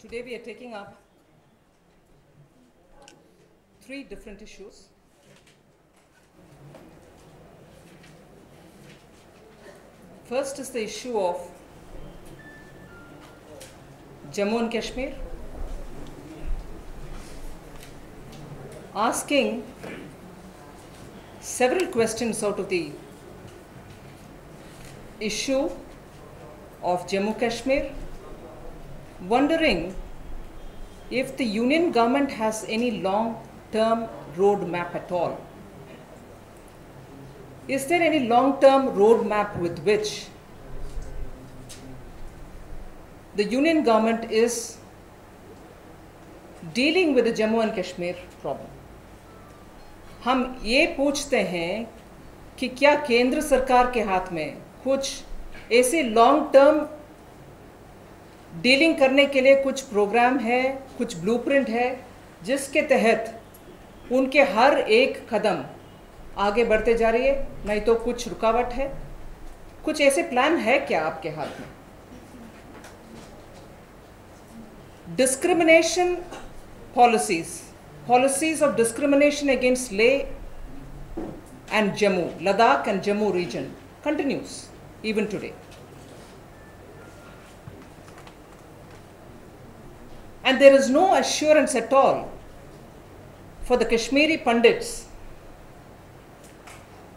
Today we are taking up three different issues. First is the issue of Jammu and Kashmir, asking several questions out of the issue of Jammu Kashmir, wondering if the union government has any long-term roadmap at all. Is there any long-term roadmap with which the union government is dealing with the Jammu and Kashmir problem? हम ये पूछते हैं कि क्या केंद्र सरकार के हाथ में कुछ ऐसे लॉन्ग टर्म डीलिंग करने के लिए कुछ प्रोग्राम है, कुछ ब्लूप्रिंट है, जिसके तहत उनके हर एक कदम आगे बढ़ते जा रही है, नहीं तो कुछ रुकावट है? कुछ ऐसे प्लान है क्या आपके हाथ में? Discrimination policies of discrimination against Leh and Jammu, Ladakh and Jammu region continues even today. And there is no assurance at all for the Kashmiri Pandits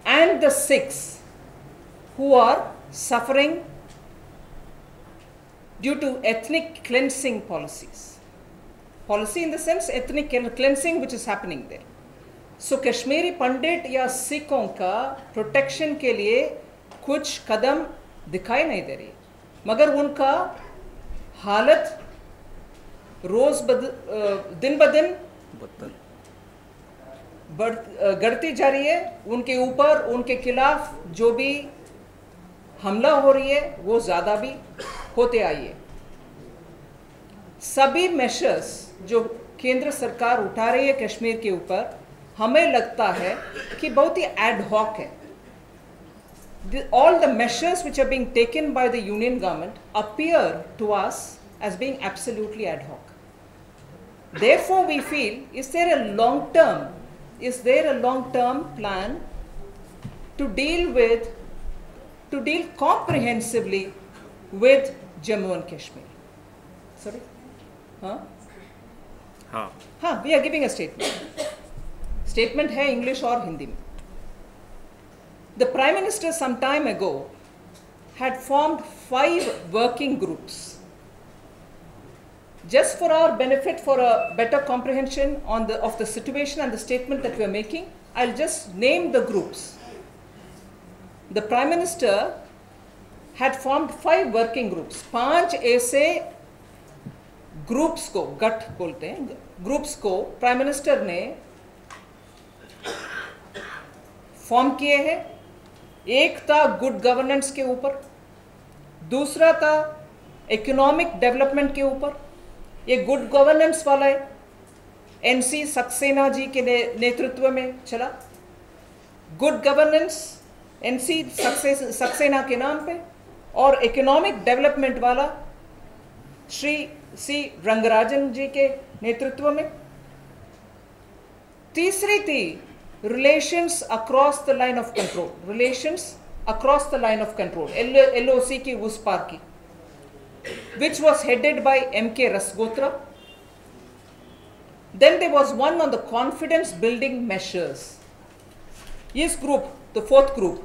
and the Sikhs who are suffering due to ethnic cleansing policies. Policy in the sense ethnic cleansing which is happening there. So Kashmiri Pandit या सिखों का protection के लिए कुछ कदम दिखाई नहीं दे रही, मगर उनका हालत रोज दिन ब दिन बढ़ती जा रही है. उनके ऊपर, उनके खिलाफ जो भी हमला हो रही है वो ज़्यादा भी होते आई है. सभी मेशर्स जो केंद्र सरकार उठा रही है कश्मीर के ऊपर, हमें लगता है कि बहुत ही एड हॉक है. All the measures which are being taken by the union government appear to us as being absolutely ad hoc. Therefore, we feel, is there a long-term plan to deal comprehensively with Jammu and Kashmir? Sorry? Huh? We are giving a statement. Statement है English और हिंदी में. The Prime Minister some time ago had formed 5 working groups. Just for our benefit, for a better comprehension of the situation and the statement that we are making, I'll just name the groups. The Prime Minister had formed 5 working groups. 5 ऐसे groups को, गठ बोलते हैं, groups को prime minister ने form किए हैं. एक था गुड गवर्नेंस के ऊपर, दूसरा था इकोनॉमिक डेवलपमेंट के ऊपर. ये गुड गवर्नेंस वाला है, एनसी सक्सेना जी के नेतृत्व में चला. गुड गवर्नेंस एनसी सक्सेना के नाम पे, और इकोनॉमिक डेवलपमेंट वाला श्री सी रंगराजन जी के नेतृत्व में. तीसरी थी relations across the line of control, LOC की उस पार की, which was headed by M.K. Rasgotra. Then there was one on the confidence building measures. इस ग्रुप, the 4th group,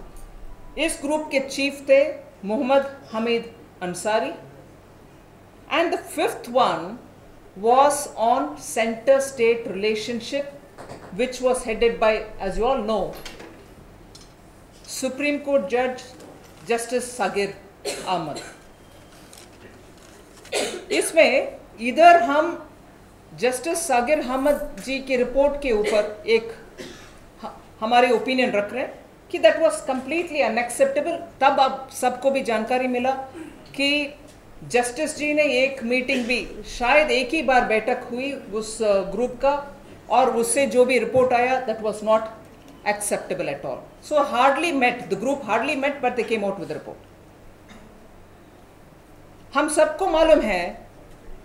इस ग्रुप के चीफ थे Mohammad Hamid Ansari. And the 5th one was on center-state relationship, which was headed by, as you all know, Supreme Court Judge Justice Sagir Ahmad. इसमें इधर हम justice सागिर Ahmad जी की report के ऊपर एक हमारे ओपिनियन रख रहे हैं कि दैट वाज कंप्लीटली अनएक्सेप्टेबल. तब अब सबको भी जानकारी मिला कि जस्टिस जी ने एक मीटिंग भी, शायद एक ही बार बैठक हुई उस ग्रुप का, और उससे जो भी रिपोर्ट आया that was not acceptable at all. So hardly met, the group hardly met, but they came out with report. हम सबको मालूम है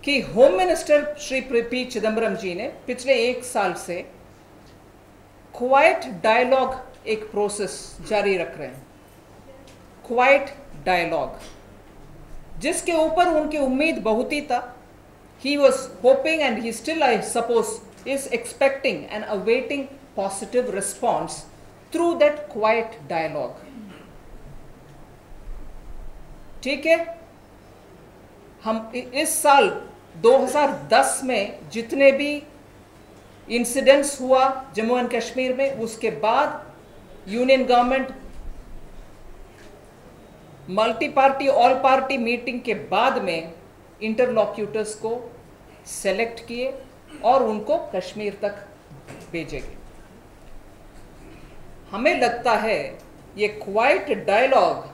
कि home minister Shri P Chidambaram ji ने पिछले 1 साल से क्वाइट डायलॉग एक प्रोसेस जारी रख रहे हैं, क्वाइट डायलॉग, जिसके ऊपर उनकी उम्मीद बहुत ही था. He was hoping, and he still, I suppose, is expecting and awaiting positive response through that quiet dialogue. ठीक है, हम इस साल 2010 में जितने भी इंसिडेंट्स हुआ जम्मू एंड कश्मीर में, उसके बाद union government multi party all party meeting के बाद में इंटरलॉक्यूटर्स को सेलेक्ट किए और उनको कश्मीर तक भेजे गए. हमें लगता है ये quiet dialogue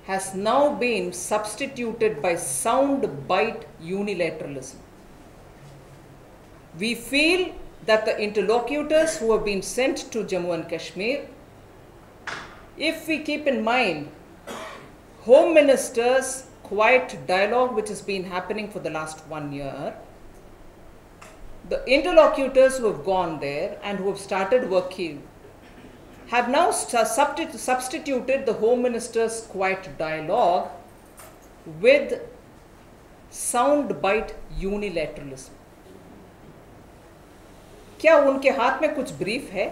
has now been substituted by sound bite unilateralism. We feel that the interlocutors who have been sent to Jammu and Kashmir, if we keep in mind Home Minister's quiet dialogue which has been happening for the last 1 year, the interlocutors who have gone there and who have started working have now substituted the Home Minister's quiet dialogue with sound bite unilateralism. क्या उनके हाथ में कुछ brief है?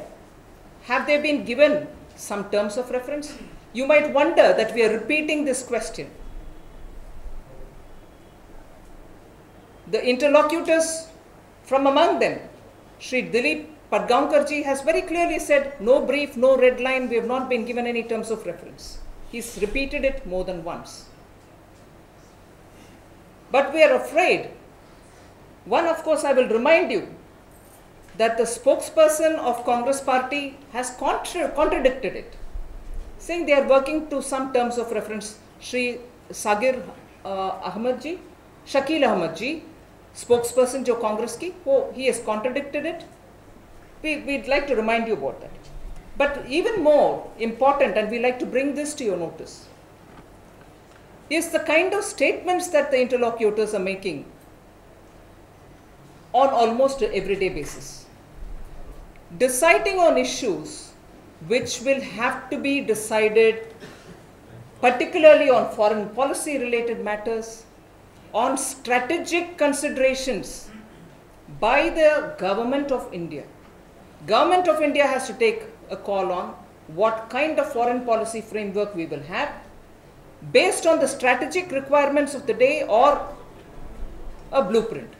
Have they been given some terms of reference? You might wonder that we are repeating this question. The interlocutors from among them, Shri Dilip Padgaonkar ji has very clearly said, no brief, no red line, we have not been given any terms of reference. He's repeated it more than once. But we are afraid. One, of course, I will remind you that the spokesperson of Congress party has contradicted it, saying they are working to some terms of reference. Shri Shakil Ahmed ji, spokesperson jo Congress ki, he has contradicted it. We'd like to remind you about that. But even more important, and we like to bring this to your notice, is the kind of statements that the interlocutors are making on almost an everyday basis, deciding on issues which will have to be decided, particularly on foreign policy related matters, on strategic considerations by the Government of India. Government of India has to take a call on what kind of foreign policy framework we will have based on the strategic requirements of the day or a blueprint.